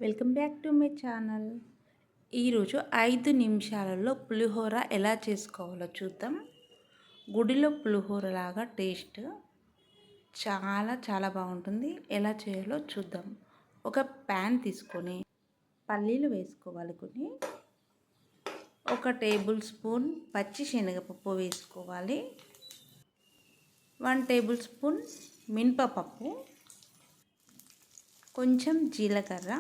Welcome back to my channel. ఈరోజు 5 నిమిషాలలో పులిహోర ఎలా చేసుకోవాలో చూద్దాం. గుడిలో పులిహోర లాగా టేస్ట్ చాలా బాగుంటుంది. ఎలా చేయాలో చూద్దాం. ఒక ప్యాన్ తీసుకొని పల్లీలు వేసుకోవాలి. కొన్ని 1 టేబుల్ స్పూన్ పచ్చి శనగపప్పు వేసుకోవాలి. 1 టేబుల్ స్పూన్ మినపప్పు, కొంచెం జీలకర్ర,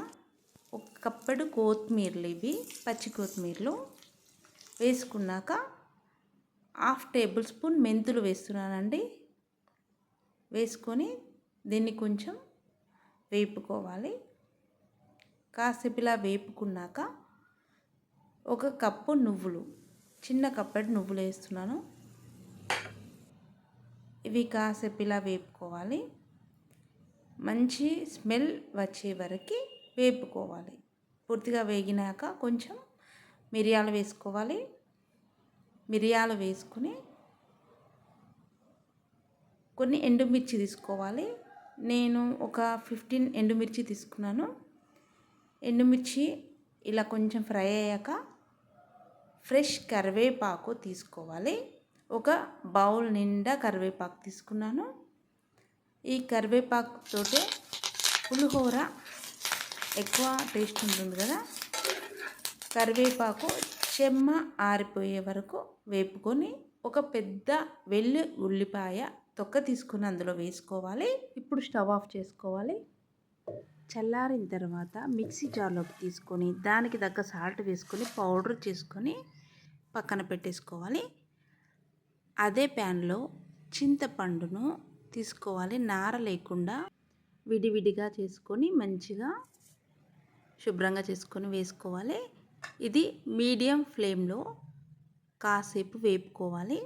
1 కప్పుడు కొత్తిమీరలు, ఇవి పచ్చి కొత్తిమీరలు వేసుకున్నాక 1/2 టేబుల్ స్పూన్ మెంతులు వేస్తున్నానండి. వేసుకొని దీన్ని కొంచెం వేపుకోవాలి. కాసేపు ఇలా వేపుకున్నాక 1 కప్పు నువ్వులు, చిన్న కప్పటి నువ్వులు వేస్తున్నాను. ఇవి కాసేపు ఇలా వేపుకోవాలి. మంచి స్మెల్ వచ్చే వరకు వేపుకోవాలి. పూర్తిగా వేగినాక కొంచెం మిరియాలు వేసుకోవాలి. మిరియాలు వేసుకుని కొన్ని ఎండుమిర్చి తీసుకోవాలి. నేను ఒక 15 ఎండుమిర్చి తీసుకున్నాను. ఎండుమిర్చి ఇలా కొంచెం ఫ్రై అయ్యాక ఫ్రెష్ కరివేపాకు తీసుకోవాలి. 1 బౌల్ నిండా కరివేపాకు తీసుకున్నాను. ఈ కరివేపాకుతోటే పులిహోర ఎక్కువ టేస్ట్ ఉంటుంది కదా. కరివేపాకు చెమ్మ ఆరిపోయే వరకు వేపుకొని 1 పెద్ద వెల్లి ఉల్లిపాయ తొక్క తీసుకుని అందులో వేసుకోవాలి. ఇప్పుడు స్టవ్ ఆఫ్ చేసుకోవాలి. చల్లారిన తర్వాత మిక్సీ జార్లోకి తీసుకొని దానికి తగ్గ సాల్ట్ వేసుకొని పౌడర్ చేసుకొని పక్కన పెట్టేసుకోవాలి. అదే ప్యాన్లో చింతపండును తీసుకోవాలి. నార లేకుండా విడివిడిగా చేసుకొని మంచిగా శుభ్రంగా చేసుకొని వేసుకోవాలి. ఇది మీడియం ఫ్లేమ్లో కాసేపు వేపుకోవాలి.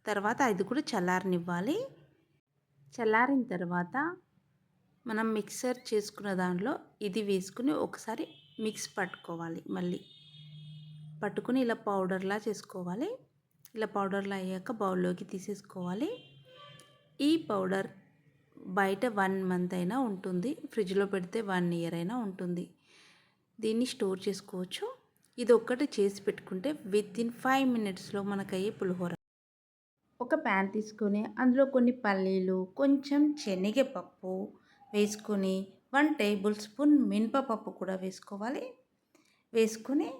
తర్వాత ఇది కూడా చల్లారనివ్వాలి. చల్లారిన తర్వాత మనం మిక్సర్ చేసుకున్న దాంట్లో ఇది వేసుకుని ఒకసారి మిక్స్ పట్టుకోవాలి. మళ్ళీ పట్టుకుని ఇలా పౌడర్లా చేసుకోవాలి. ఇలా పౌడర్లా అయ్యాక బౌల్లోకి తీసేసుకోవాలి. ఈ పౌడర్ బయట 1 మంత్ అయినా ఉంటుంది. ఫ్రిడ్జ్లో పెడితే 1 ఇయర్ అయినా ఉంటుంది. దీన్ని స్టోర్ చేసుకోవచ్చు. ఇది ఒక్కటి చేసి పెట్టుకుంటే వితిన్ 5 మినిట్స్లో మనకు అయ్యే పులిహోర. ఒక ప్యాన్ తీసుకొని అందులో కొన్ని పల్లీలు, కొంచెం శనగపప్పు వేసుకొని 1 టేబుల్ స్పూన్ మినపప్పు కూడా వేసుకోవాలి. వేసుకొని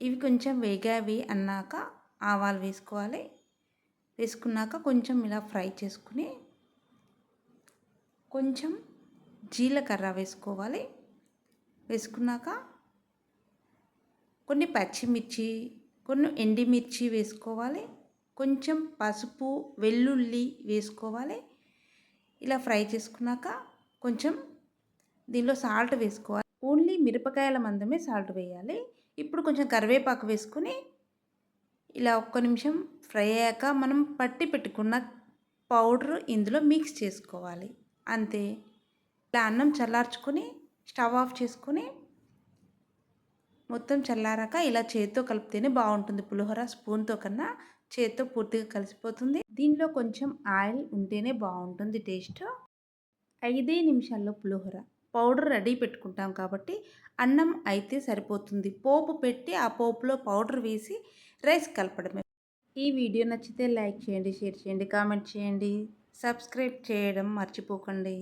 ఇవి కొంచెం వేగావి అన్నాక ఆవాలు వేసుకోవాలి. వేసుకున్నాక కొంచెం ఇలా ఫ్రై చేసుకుని కొంచెం జీలకర్ర వేసుకోవాలి. వేసుకున్నాక కొన్ని పచ్చిమిర్చి, కొన్ని ఎండుమిర్చి వేసుకోవాలి. కొంచెం పసుపు, వెల్లుల్లి వేసుకోవాలి. ఇలా ఫ్రై చేసుకున్నాక కొంచెం దీనిలో సాల్ట్ వేసుకోవాలి. ఓన్లీ మిరపకాయల మందమే సాల్ట్ వేయాలి. ఇప్పుడు కొంచెం కరివేపాకు వేసుకుని ఇలా 1 నిమిషం ఫ్రై అయ్యాక మనం పట్టి పెట్టుకున్న పౌడర్ ఇందులో మిక్స్ చేసుకోవాలి. అంతే. ఇలా అన్నం చల్లార్చుకొని స్టవ్ ఆఫ్ చేసుకొని మొత్తం చల్లారాక ఇలా చేతితో కలిపితేనే బాగుంటుంది పులిహోర. స్పూన్తో కన్నా చేతితో పూర్తిగా కలిసిపోతుంది. దీనిలో కొంచెం ఆయిల్ ఉంటేనే బాగుంటుంది టేస్ట్. 5 నిమిషాల్లో పులిహోర పౌడర్ రెడీ పెట్టుకుంటాం కాబట్టి అన్నం అయితే సరిపోతుంది. పోపు పెట్టి ఆ పోపులో పౌడర్ వేసి రైస్ కలపడమే. ఈ వీడియో నచ్చితే లైక్ చేయండి, షేర్ చేయండి, కామెంట్ చేయండి, సబ్స్క్రైబ్ చేయడం మర్చిపోకండి.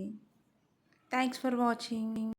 Thanks for watching.